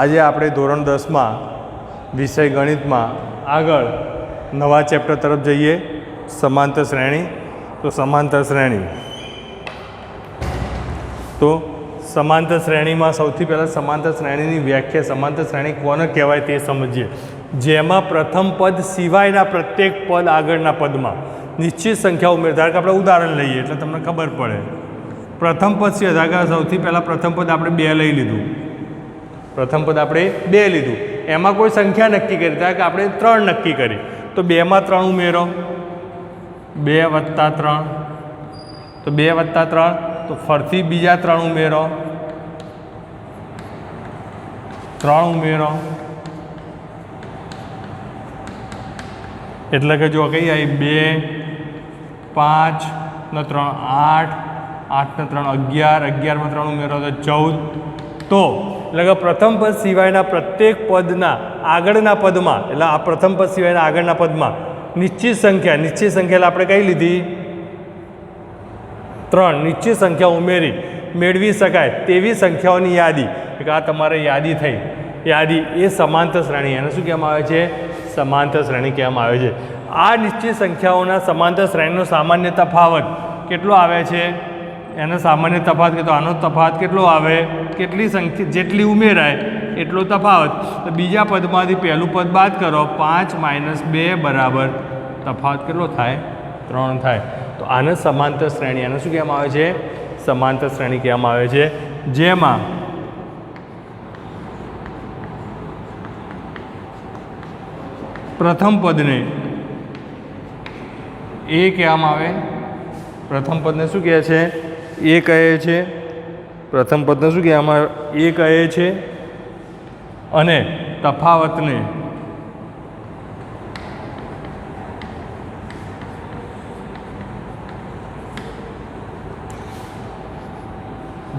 આજે આપણે ધોરણ 10માં વિષય ગણિતમાં આગળ નવા ચેપ્ટર તરફ જઈએ, સમાંતર શ્રેણી. તો સમાંતર શ્રેણી, તો સમાંતર શ્રેણીમાં સૌથી પહેલાં સમાંતર શ્રેણીની વ્યાખ્યા, સમાંતર શ્રેણી કોને કહેવાય તે સમજીએ. જેમાં પ્રથમ પદ સિવાયના પ્રત્યેક પદ આગળના પદમાં નિશ્ચિત સંખ્યા ઉમેર. ધારો કે આપણે ઉદાહરણ લઈએ એટલે તમને ખબર પડે. પ્રથમ પદ સિવાય, ધારો કે સૌથી પહેલાં પ્રથમ પદ આપણે 2 લઈ લીધું. પ્રથમ પદ આપણે 2 લીધું, એમાં કોઈ સંખ્યા નક્કી કરી, ધારો કે આપણે 3 નક્કી કરી, તો 2 માં 3 ઉમેરો, 2 વત્તા 3, તો 2 વત્તા 3, તો ફરીથી બીજા 3 ઉમેરો, 3 ઉમેરો, એટલે કે જો કઈ આવી 2, 5 ને 3 8, 8 ને 3 11, 11 માં 3 ઉમેરો તો 14. તો એટલે કે પ્રથમ પદ સિવાયના પ્રત્યેક પદના આગળના પદમાં, એટલે આ પ્રથમ પદ સિવાયના આગળના પદમાં નિશ્ચિત સંખ્યા એટલે આપણે કઈ લીધી? 3. નિશ્ચિત સંખ્યા ઉમેરી મેળવી શકાય તેવી સંખ્યાઓની યાદી, કે આ તમારે યાદી થઈ, યાદી એ સમાંતર શ્રેણી. એને શું કહેવામાં આવે છે? સમાંતર શ્રેણી કહેવામાં આવે છે. આ નિશ્ચિત સંખ્યાઓના સમાંતર શ્રેણીનો સામાન્ય તફાવત કેટલો આવે છે? એનો સામાન્ય તફાવત કે તો આનો તફાવત કેટલો આવે? કેટલી સંખ્યા જેટલી ઉમેરાય એટલો તફાવત. તો બીજા પદમાંથી પહેલું પદ બાદ કરો, 5 - 2 બરાબર તફાવત કેટલો થાય? 3 થાય. તો આને સમાંતર શ્રેણી, આને શું કહેવામાં આવે છે? સમાંતર શ્રેણી કહેવામાં આવે છે. જેમાં પ્રથમ પદને એ કહેવામાં આવે. પ્રથમ પદને શું કહે છે? એ કહે છે. પ્રથમ પદને શું કહેવામાં આવે? એ કહે છે. અને તફાવતને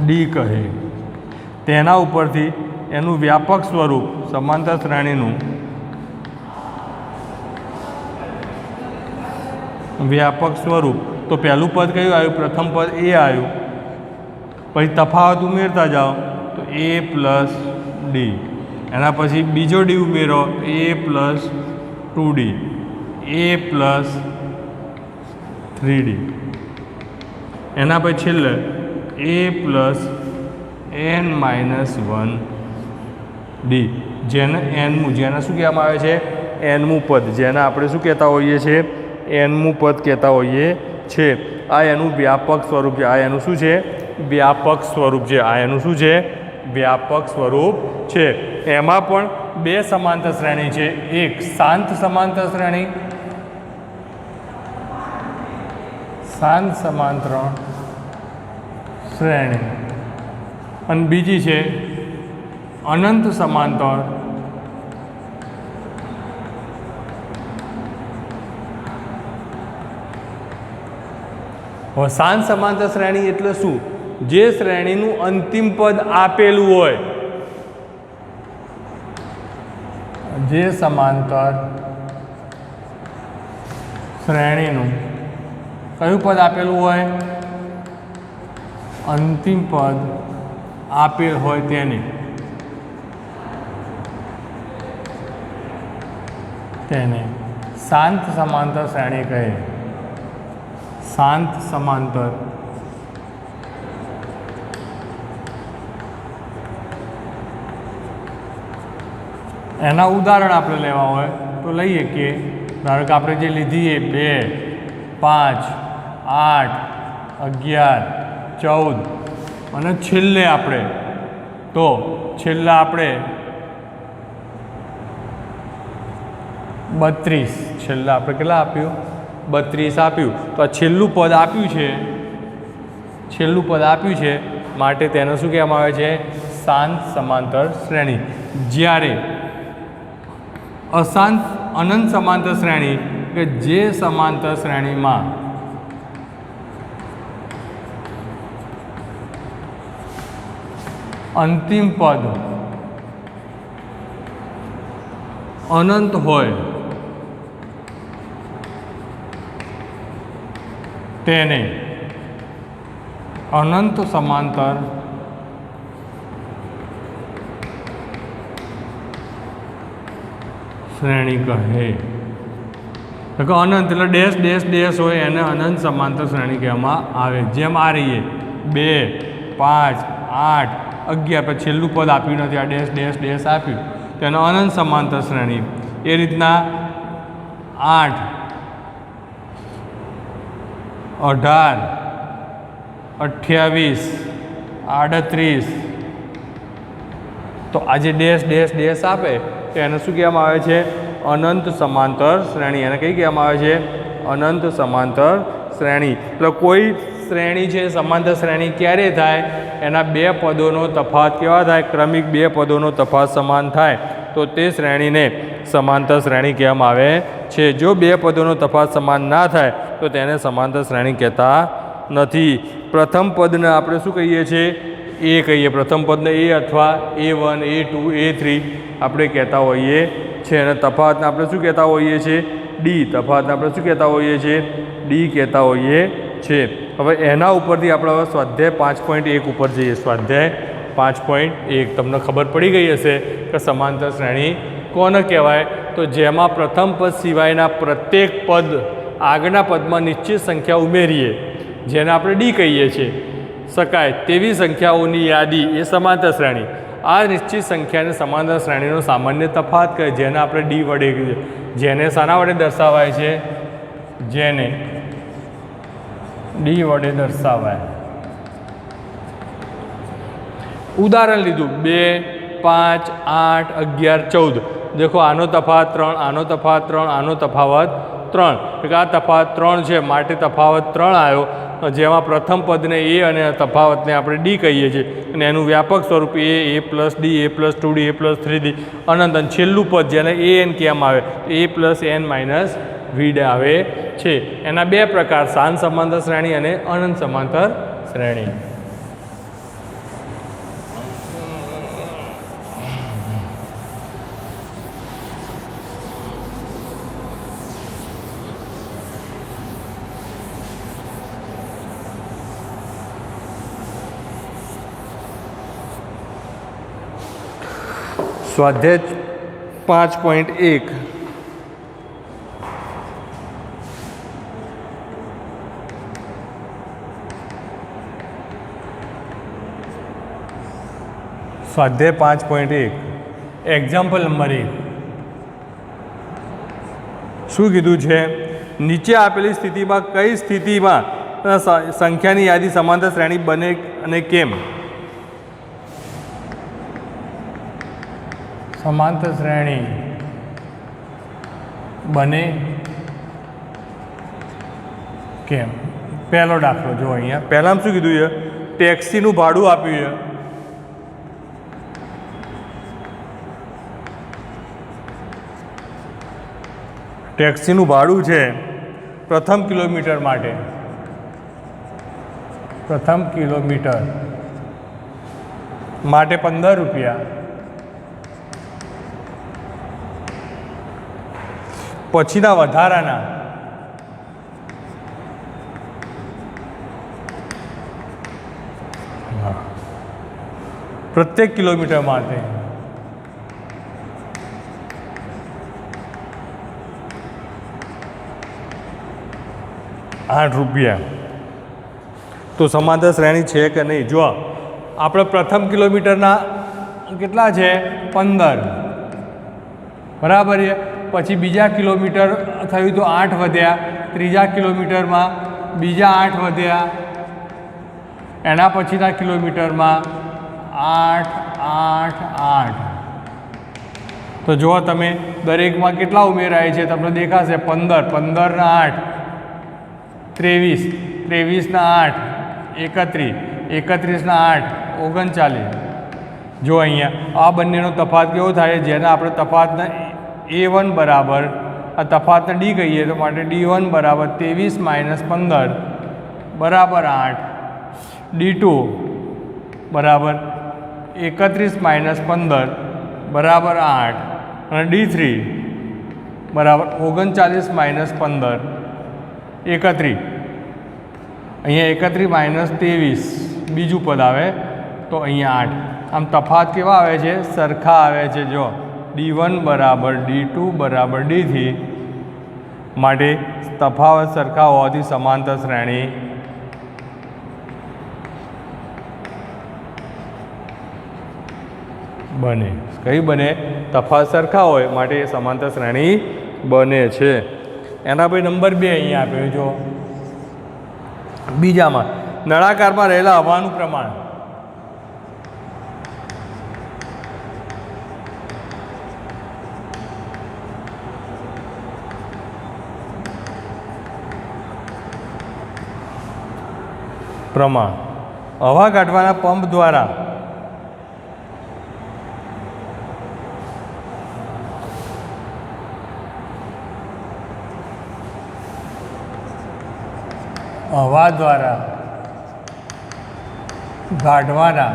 ડી કહે. તેના ઉપરથી એનું વ્યાપક સ્વરૂપ સમાંતર શ્રેણીનું વ્યાપક સ્વરૂપ. તો પહેલું પદ કયું આવ્યું? પ્રથમ પદ એ આવ્યું. પછી તફાવત ઉમેરતા જાઓ તો a પ્લસ ડી. એના પછી બીજો ડી ઉમેરો, a plus 2d, a plus 3d. એના પછી છેલ્લે a પ્લસ n - 1d. જેને જેને શું કહેવામાં આવે છે? nમું પદ. જેને આપણે શું કહેતા હોઈએ છીએ? nમું પદ કહેતા હોઈએ છે. આ એનું વ્યાપક સ્વરૂપ છે. આ એનું શું છે? વ્યાપક સ્વરૂપ છે. આ એનું શું છે? વ્યાપક સ્વરૂપ છે. એમાં પણ 2 સમાંતર શ્રેણી છે. એક શાંત સમાંતર શ્રેણી, શાંત સમાંતર શ્રેણી, અને બીજી છે અનંત સમાંતર શાંત સમાંતર શ્રેણી. એટલે શું? જે શ્રેણીનું અંતિમ પદ આપેલું હોય, જે સમાંતર શ્રેણીનું કયું પદ આપેલું હોય? અંતિમ પદ આપેલ હોય તેને શાંત સમાંતર શ્રેણી કહે. શાંત સમાંતર. એના ઉદાહરણ આપણે લેવા હોય તો લઈએ કે ધારો કે આપણે જે લીધી એ 2, 5, 8, 11, 14 અને છેલ્લે આપણે આપણે 32. છેલ્લે આપણે કેટલા આપ્યું? 32 આપ્યું. તો આ છેલ્લું પદ આપ્યું છે, માટે તેને શું કહેવામાં આવે છે? શાંત સમાંતર શ્રેણી. જ્યારે અશાંત અનંત સમાંતર શ્રેણી, કે જે સમાંતર શ્રેણીમાં અંતિમ પદ અનંત હોય તેને અનંત સમાંતર શ્રેણી કહે. તો અનંત એટલે ડેશ ડેશ ડેશ હોય એને અનંત સમાંતર શ્રેણી કહેવામાં આવે. જેમ આ રહીએ 2, 5, 8, 11 પછી છેલ્લું પદ આપ્યું નથી, આ ડેશ ડેશ ડેશ આપ્યું તેનો અનંત સમાંતર શ્રેણી. એ રીતના 8, 18, 28, 38 તો આ જે ડેશ ડેશ ડેશ આપે તો એને શું કહેવામાં આવે છે? અનંત સમાંતર શ્રેણી. એને કઈ કહેવામાં આવે છે? અનંત સમાંતર શ્રેણી. એટલે કોઈ શ્રેણી છે સમાંતર શ્રેણી ક્યારે થાય? એના બે પદોનો તફાવત કેવા થાય? ક્રમિક બે પદોનો તફાવત સમાન થાય તો તે શ્રેણીને સમાંતર શ્રેણી કહેવામાં આવે છે. જો બે પદોનો તફાવત સમાન ના થાય તો તેને સમાંતર શ્રેણી કહેતા નથી. પ્રથમ પદને આપણે શું કહીએ છીએ? એ કહીએ. પ્રથમ પદને એ અથવા A1, A2, A3 આપણે કહેતા હોઈએ છીએ. અને તફાવતને આપણે શું કહેતા હોઈએ છીએ? ડી. તફાવતને આપણે શું કહેતા હોઈએ છીએ? ડી કહેતા હોઈએ છીએ. હવે એના ઉપરથી આપણે હવે સ્વાધ્યાય 5.1 ઉપર જઈએ. સ્વાધ્યાય 5.1 તમને ખબર પડી ગઈ હશે કે સમાંતર શ્રેણી કોને કહેવાય? તો જેમાં પ્રથમ પદ સિવાયના પ્રત્યેક પદ આગળના પદમાં નિશ્ચિત સંખ્યા ઉમેરીએ, જેને આપણે ડી કહીએ છીએ, શકાય તેવી સંખ્યાઓની યાદી એ સમાંતર શ્રેણી. આ નિશ્ચિત સંખ્યાને સમાંતર શ્રેણીનો સામાન્ય તફાવત કહે, જેને આપણે ડી વડે કહીએ. જેને શાના વડે દર્શાવાય છે? જેને ડી વડે દર્શાવાય. ઉદાહરણ લીધું 2, 5, 8, 11, 14. દેખો આનો તફાવત 3, આનો તફાવત 3, આનો તફાવત 3. આ તફાવત 3 છે માટે તફાવત 3 આવ્યો. જેમાં પ્રથમ પદને એ અને તફાવતને આપણે ડી કહીએ છીએ અને એનું વ્યાપક સ્વરૂપ a plus D, a plus 2d, a plus 3d અનંત. અને છેલ્લું પદ જેને an કહેવામાં આવે a plus n minus weed આવે છે. એના બે પ્રકાર, શાંત સમાંતર શ્રેણી અને અનંત સમાંતર શ્રેણી. સ્વાધ્યાય 5.1 સ્વાધ્યાય 5.1 એક્ઝામ્પલ નંબર 1. શું કીધું છે? નીચે આપેલી સ્થિતિમાં કઈ સ્થિતિમાં સંખ્યાની યાદી સમાંતર શ્રેણી બને અને કેમ? સમાંતર શ્રેણી બને કેમ? પહેલો દાખલો જો અહીંયા. પહેલામાં શું કીધું છે? ટેક્સીનું ભાડું આપ્યું છે. ટેક્સીનું ભાડું છે પ્રથમ કિલોમીટર માટે. પ્રથમ કિલોમીટર માટે 15 રૂપિયા. પછીના વધારાના પ્રત્યેક કિલોમીટર માટે 8 રૂપિયા. તો સમાંતર શ્રેણી છે કે નહીં? જો આપણે પ્રથમ કિલોમીટરના કેટલા છે? 15 બરાબર છે. પછી બીજા કિલોમીટર થયું તો 8 વધ્યા. ત્રીજા કિલોમીટરમાં બીજા 8 વધ્યા. એના પછીના કિલોમીટરમાં 8, 8, 8. તો જુઓ તમે દરેકમાં કેટલા ઉમેરાય છે તમને દેખાશે. 15, 15 ના 8, 23, 23 ના 8, 31, 31 ના 8, 39. જો અહીંયા આ બંનેનો તફાવત કેવો થાય? જેને આપણે તફાવતના A1 બરાબર આ તફાવતને ડી કહીએ તો માટે D1 બરાબર 23 માઇનસ 15 બરાબર 8, D2 બરાબર 31 માઇનસ 15 બરાબર 8 અને D3 બરાબર 39 માઇનસ 15 31. અહીંયા 31 માઇનસ 23 બીજું પદ આવે તો અહીંયા 8. આમ તફાવત કેવા આવે છે? સરખા આવે છે. જો D1 બરાબર D2 બરાબર D3 માટે તફાવત સરખા હોવાથી સમાંતર શ્રેણી બને. કઈ બને? તફાવત સરખા હોય માટે સમાંતર શ્રેણી બને છે. એના પછી નંબર 2 અહીંયા આપ્યો જો બીજામાં નળાકારમાં રહેલા હવાનું પ્રમાણ હવા કાઢવાના પંપ દ્વારા કાઢવાના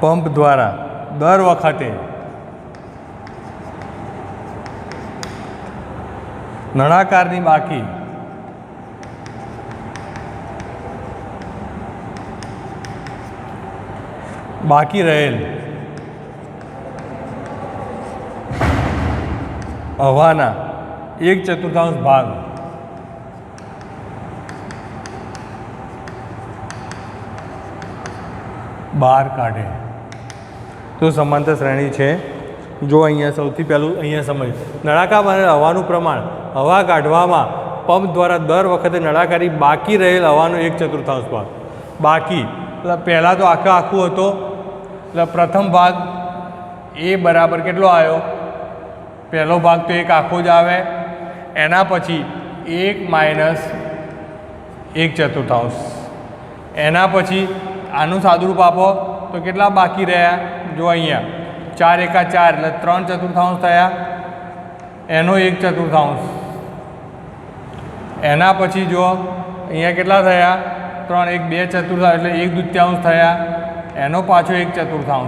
પંપ દ્વારા દર વખતે નળાકારની બાકી રહેલ હવાના 1/4 ભાગ બહાર કાઢે તો સમાંતર શ્રેણી છે. જો અહીંયા સૌથી પહેલું અહીંયા સમજ નળાકાર હવાનું પ્રમાણ હવા કાઢવામાં પંપ દ્વારા દર વખતે નળાકારી બાકી રહેલ હવાનો 1/4 ભાગ બાકી એટલે પહેલાં તો આખું હતો એટલે પ્રથમ ભાગ એ બરાબર કેટલો આવ્યો? પહેલો ભાગ તો એક આખો જ આવે. એના પછી 1 - 1/4 એના પછી આનું સાદુરૂપ આપો તો કેટલા બાકી રહ્યા? જો અહીંયા 4 × 4 એટલે 3/4 થયા. એનો 1/4 એના પછી જો અહીંયા કેટલા થયા? 3 1 2/4 એટલે 1/2 થયા. એનો પાછો 1/4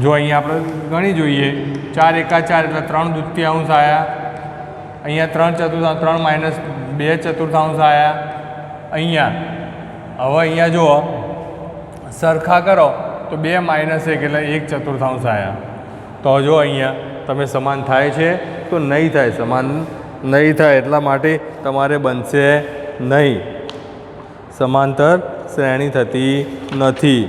જો અહીંયા આપણે ગણી જોઈએ 4 × 4 એટલે 3/2 આવ્યા. અહીંયા 3/4 3 - 2/4 આવ્યા. અહીંયા હવે અહીંયા જુઓ સરખા કરો તો 2 - 1 એટલે 1/4 આવ્યા. તો જો અહીંયા તમે સમાન થાય છે તો નહીં થાય, સમાન નહીં થાય એટલા માટે તમારે બનશે નહીં. સમાંતર શ્રેણી થતી નથી.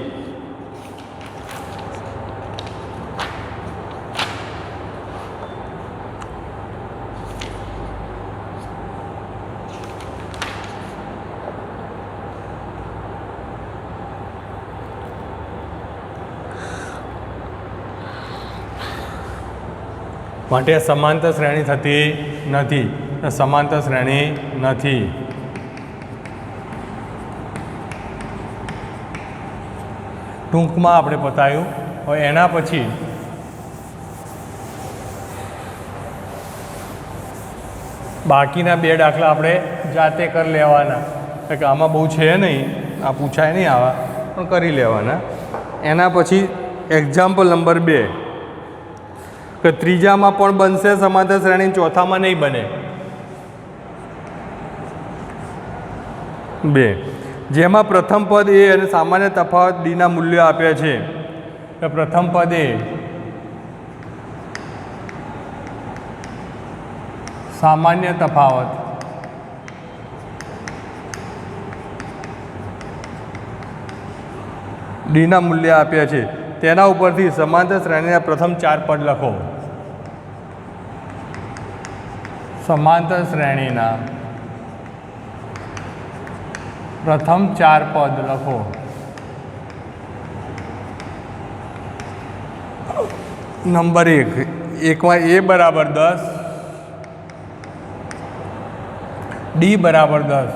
માટે સમાંતર શ્રેણી થતી નથી. સમાંતર શ્રેણી નથી. ટૂંકમાં આપણે બતાવ્યું. હવે એના પછી બાકીના 2 દાખલા આપણે જાતે કરી લેવાના. કે આમાં બહુ છે નહીં, આ પૂછાય નહીં આવા, પણ કરી લેવાના. એના પછી એક્ઝામ્પલ નંબર 2 કે ત્રીજામાં પણ બનશે સમાંતર શ્રેણી, ચોથામાં નહીં બને. 2 જેમાં પ્રથમ પદ એ અને સામાન્ય તફાવત ડીના મૂલ્યો આપ્યા છે. તો પ્રથમ પદ એ સામાન્ય તફાવત ડીના મૂલ્ય આપ્યા છે. તેના ઉપરથી સમાંતર શ્રેણીના પ્રથમ 4 પદ લખો. સમાંતર શ્રેણીના પ્રથમ 4 પદ લખો. નંબર 1 માં એ બરાબર 10, ડી બરાબર 10.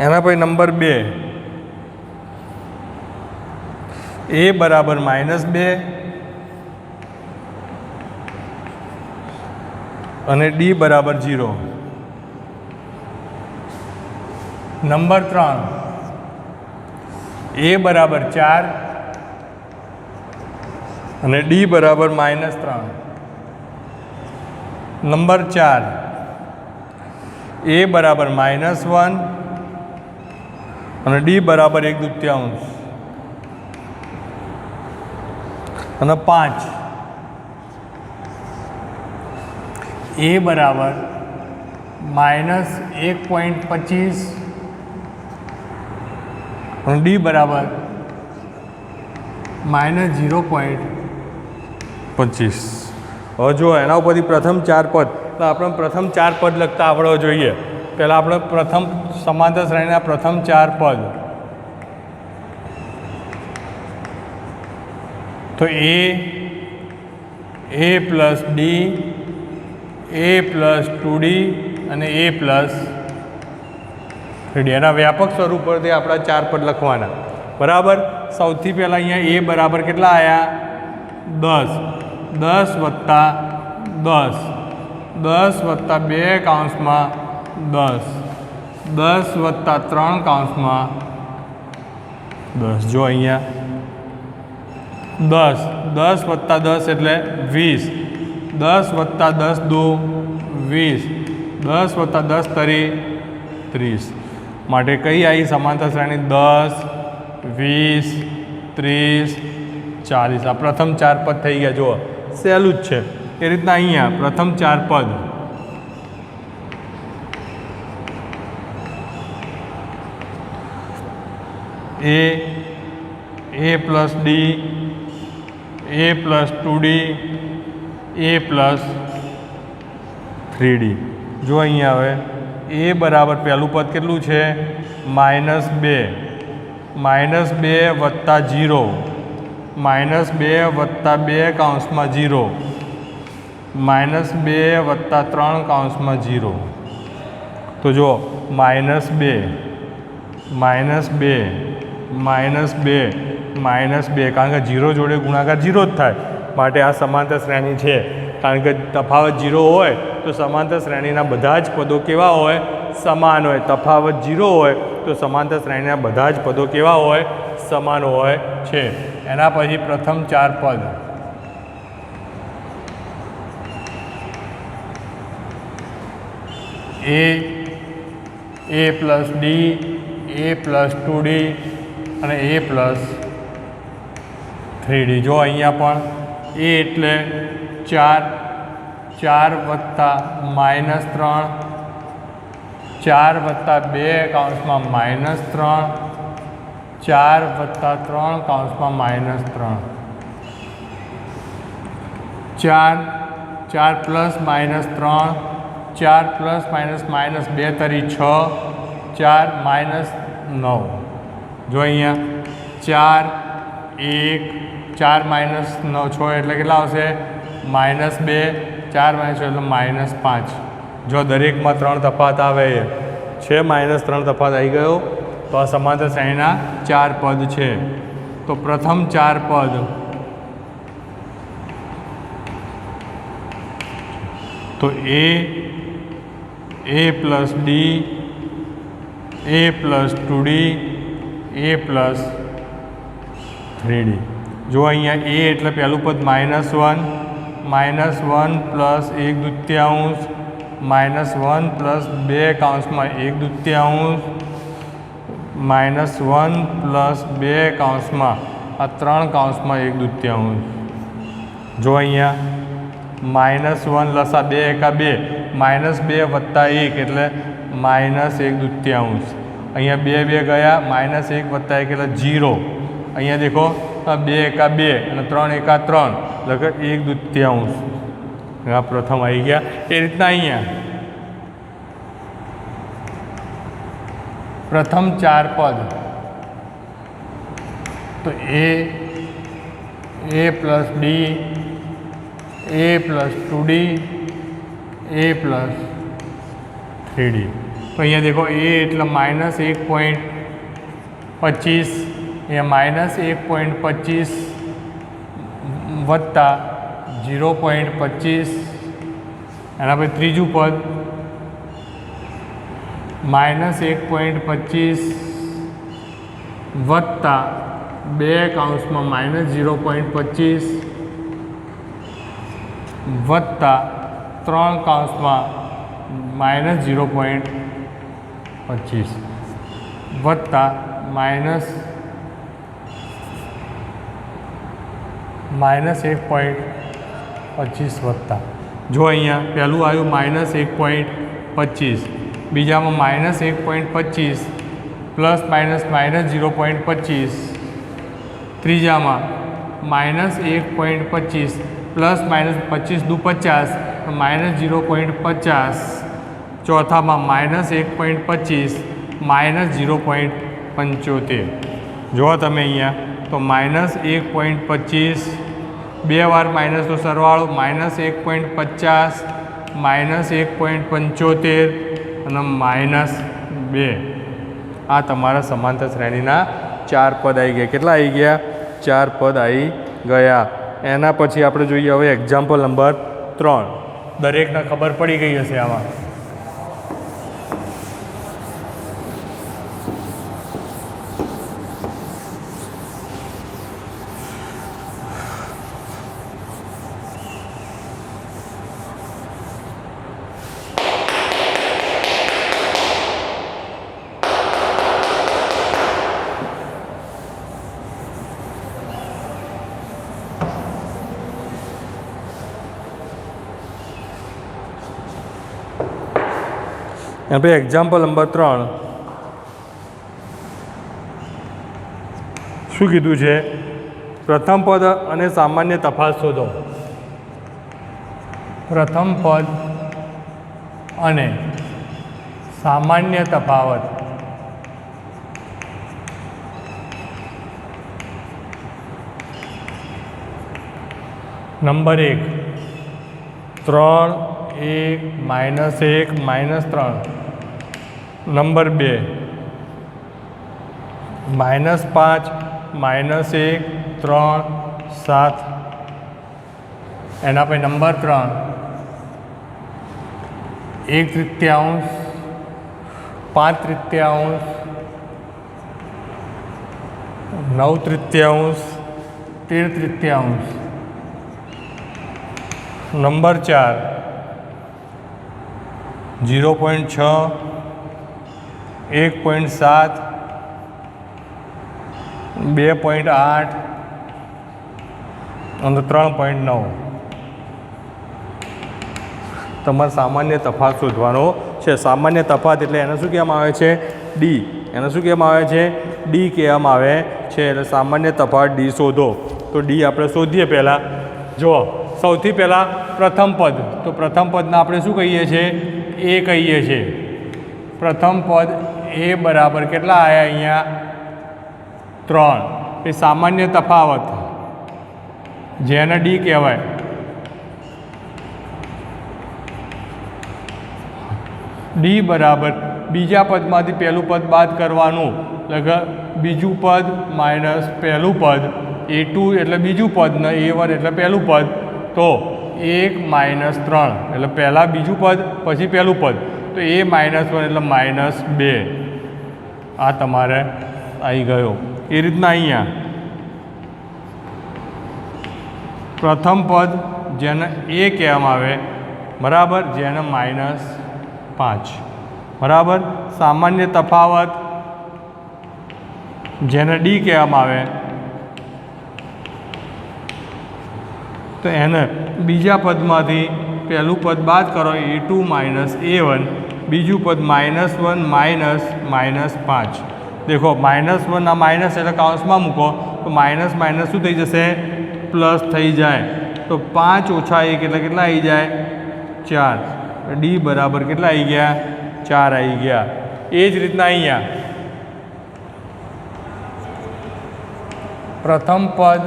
એના પછી નંબર 2 એ બરાબર -2 અને ડી બરાબર 0. નંબર 3 એ બરાબર 4 અને ડી બરાબર -3. નંબર 4 એ બરાબર -1 અને ડી બરાબર 1/2 અને 5 એ બરાબર -1.25 અને ડી બરાબર -0.25. હવે જો એના ઉપરથી પ્રથમ 4 પદ, તો આપણે પ્રથમ 4 પદ લખતા આવડવા જોઈએ. પહેલાં આપણે પ્રથમ સમાંતર શ્રેણીના પ્રથમ 4 પદ, તો a plus D, a plus 2d અને a પ્લસ 3d, એના વ્યાપક સ્વરૂપ પરથી આપણા 4 પદ લખવાના. બરાબર. સૌથી પહેલાં અહીંયા a બરાબર કેટલા આવ્યા? 10. 10 વત્તા 10, 10 વત્તા 2 કૌંસમાં 10, 10 વત્તા 3 કૌંસમાં 10. જો અહીંયા 10, 10 વત્તા 10 એટલે 20, 10 વત્તા 10 2 20, 10 વત્તા 10 તરી 30. માટે કઈ આવી સમાંતર શ્રેણી? 10, 20, 30, 40. આ પ્રથમ 4 પદ થઈ ગયા. જુઓ સહેલું જ છે. એ રીતના અહીંયા પ્રથમ 4 પદ, a plus D, a plus 2d, a plus 3d. જો અહીંયા હવે a બરાબર પહેલું પદ કેટલું છે? -2, -2 વત્તા 0, -2 વત્તા 2 કૌંસમાં 0, -2 વત્તા 3 કૌંસમાં 0. તો જો -2, -2, -2, કારણ કે 0 જોડે ગુણાકાર 0 જ થાય. માટે આ સમાંતર શ્રેણી છે. કારણ કે તફાવત 0 હોય તો સમાંતર શ્રેણીના બધા જ પદો કેવા હોય? સમાન હોય. તફાવત 0 હોય તો સમાંતર શ્રેણીના બધા જ પદો કેવા હોય? સમાન હોય છે. એના પછી પ્રથમ 4 પદ, a plus D, a plus 2d અને a પ્લસ 3d. જો અહીંયા પણ a એટલે 4, 4 વત્તા -3, 4 વત્તા 2 કૌંસમાં -3, 4 વત્તા 3 કૌંસમાં -3, 4 પ્લસ -3, 4 પ્લસ -2 તરી 6, 4 -9. જો અહીંયા 4, 1, 4 -9 6 એટલે કેટલા આવશે? -2, 4 -6 એટલે -5. જો દરેકમાં 3 તફાવત આવે છે, -3 તફાવત આવી ગયો, તો આ સમાંતર શ્રેણીના 4 પદ છે. તો પ્રથમ 4 પદ, તો a plus D, a plus 2d, a plus 3d. જો અહીંયા a એટલે પહેલું પદ -1, -1 પ્લસ 1/2, -1 પ્લસ 2 કૌંસમાં 1/2, -1 પ્લસ 2 કૌંસમાં આ 3 કૌંસમાં 1/2. જો અહીંયા -1 લસા 2 એકા 2, -2 વત્તા 1 એટલે -1/2. અહીંયા 2 2 ગયા, -1 વત્તા 1 એટલે 0. અહીંયા દેખો 2 એકા 2 અને 3 એકા 3 એટલે 1/2. આ પ્રથમ આવી ગયા. એ રીતના અહીંયા પ્રથમ 4 પદ, તો a plus D, a plus 2d, a plus 3d. તો અહીંયા દેખો a એટલે -1.25, અહીંયા -1.25 વત્તા 0.25. એના પછી ત્રીજું પદ -1.25 વત્તા 2 કૌંસમાં -0.25 વત્તા 3 કૌંસમાં -0.25. વત્તા માઇનસ 1.25 વત્તા, જો અહીંયા પહેલું આવ્યું -1.25, બીજામાં -1.25 પ્લસ માઇનસ -0.25, ત્રીજામાં -1.25 પ્લસ માઇનસ 25 દુ 50 -0.50, ચોથામાં -1.25 -0.75. જો તમે અહીંયા તો -1.25 બે વાર માઇનસનો સરવાળો -1.50 -1.75 અને -2. આ તમારા સમાંતર શ્રેણીના 4 પદ આવી ગયા. કેટલા આવી ગયા? 4 પદ આવી ગયા. એના પછી આપણે જોઈએ હવે એક્ઝામ્પલ નંબર 3. દરેકને ખબર પડી ગઈ હશે આમાં. આપણે એક્ઝામ્પલ નંબર 3 શું કીધું છે? પ્રથમ પદ અને સામાન્ય તફાવત શોધો. પ્રથમ પદ અને સામાન્ય તફાવત. નંબર 1 3 1 -1 -3. નંબર 2 -5 -1 3 7. એના પછી નંબર 3 1/3 5/3 9/3 13/3. નંબર 4 0.6 1.7 2.8 અને 3.9. તમારે સામાન્ય તફાવત શોધવાનો છે. સામાન્ય તફાવત એટલે એને શું કહેવામાં આવે છે? ડી. એને શું કહેવામાં આવે છે? ડી કહેવામાં આવે છે. એટલે સામાન્ય તફાવત ડી શોધો. તો ડી આપણે શોધીએ. પહેલાં જુઓ, સૌથી પહેલાં પ્રથમ પદ. તો પ્રથમ પદને આપણે શું કહીએ છીએ? એ કહીએ છીએ. પ્રથમ પદ એ બરાબર કેટલા આવ્યા અહીંયા? 3. એ સામાન્ય તફાવત જેને ડી કહેવાય. ડી બરાબર બીજા પદમાંથી પહેલું પદ બાદ કરવાનું, એટલે બીજું પદ માઇનસ પહેલું પદ. A2 એટલે બીજું પદ ને A1 એટલે પહેલું પદ. તો 1 - 3 એટલે પહેલાં બીજું પદ પછી પહેલું પદ. તો A - 1 એટલે -2. આ તમારે આવી ગયો. એ રીતના અહીંયા પ્રથમ પદ જેને એ કહેવામાં આવે, બરાબર, જેને -5, બરાબર. સામાન્ય તફાવત જેને ડી કહેવામાં આવે, તો એને બીજા પદમાંથી પહેલું પદ બાદ કરો, A2 - A1, બીજું પદ -1 -5. દેખો -1 આ માઇનસ એટલે કાઉન્સમાં મૂકો તો માઇનસ માઇનસ શું થઈ જશે? પ્લસ થઈ જાય. તો 5 - 1 એટલે કેટલા આવી જાય? 4. ડી બરાબર કેટલા આવી ગયા? 4 આવી ગયા. એ જ રીતના અહીંયા પ્રથમ પદ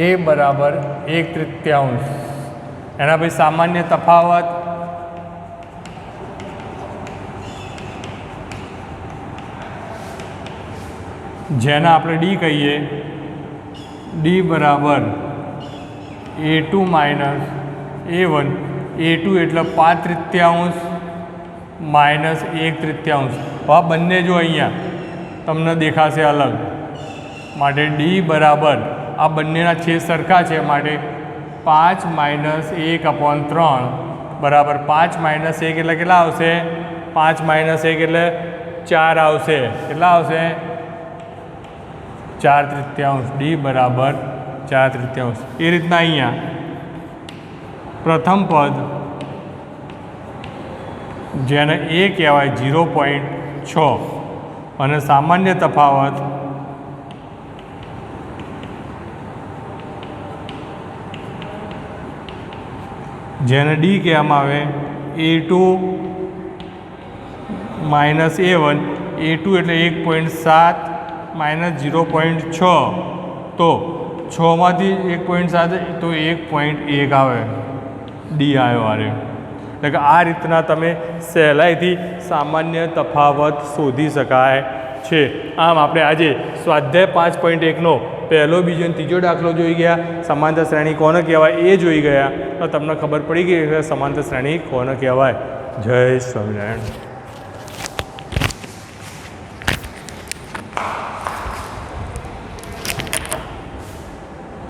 એ બરાબર 1/3. એના પછી સામાન્ય તફાવત જેને આપણે ડી કહીએ. ડી બરાબર A2 - A1. A2 એટલે 5/3 -1/3. આ બંને જો અહીંયા તમને દેખાશે અલગ, માટે ડી બરાબર આ બંનેના છેદ સરખા છે, માટે 5 - 1/3 બરાબર 5 - 1 એટલે કેટલા આવશે? 5 - 1 એટલે 4 આવશે. કેટલા આવશે? 4/3. ડી બરાબર 4/3. એ રીતના અહીંયા પ્રથમ પદ જેને એ કહેવાય 0.6 અને સામાન્ય તફાવત જેને ડી કહેવામાં આવે A2 માઇનસ A1. A2 એટલે 1.7 માઇનસ 0.6 તો 6માંથી 1.7 તો 1.1 આવે. ડી આવ્યો આરે. એટલે કે આ રીતના તમે સહેલાઈથી સામાન્ય તફાવત શોધી શકાય છે. આમ આપણે આજે સ્વાધ્યાય 5.1નો પહેલો, બીજો અને ત્રીજો દાખલો જોઈ ગયા. સમાંતર શ્રેણી કોને કહેવાય એ જોઈ ગયા તો તમને ખબર પડી ગઈ કે સમાંતર શ્રેણી કોને કહેવાય. જય સ્વામિનારાયણ.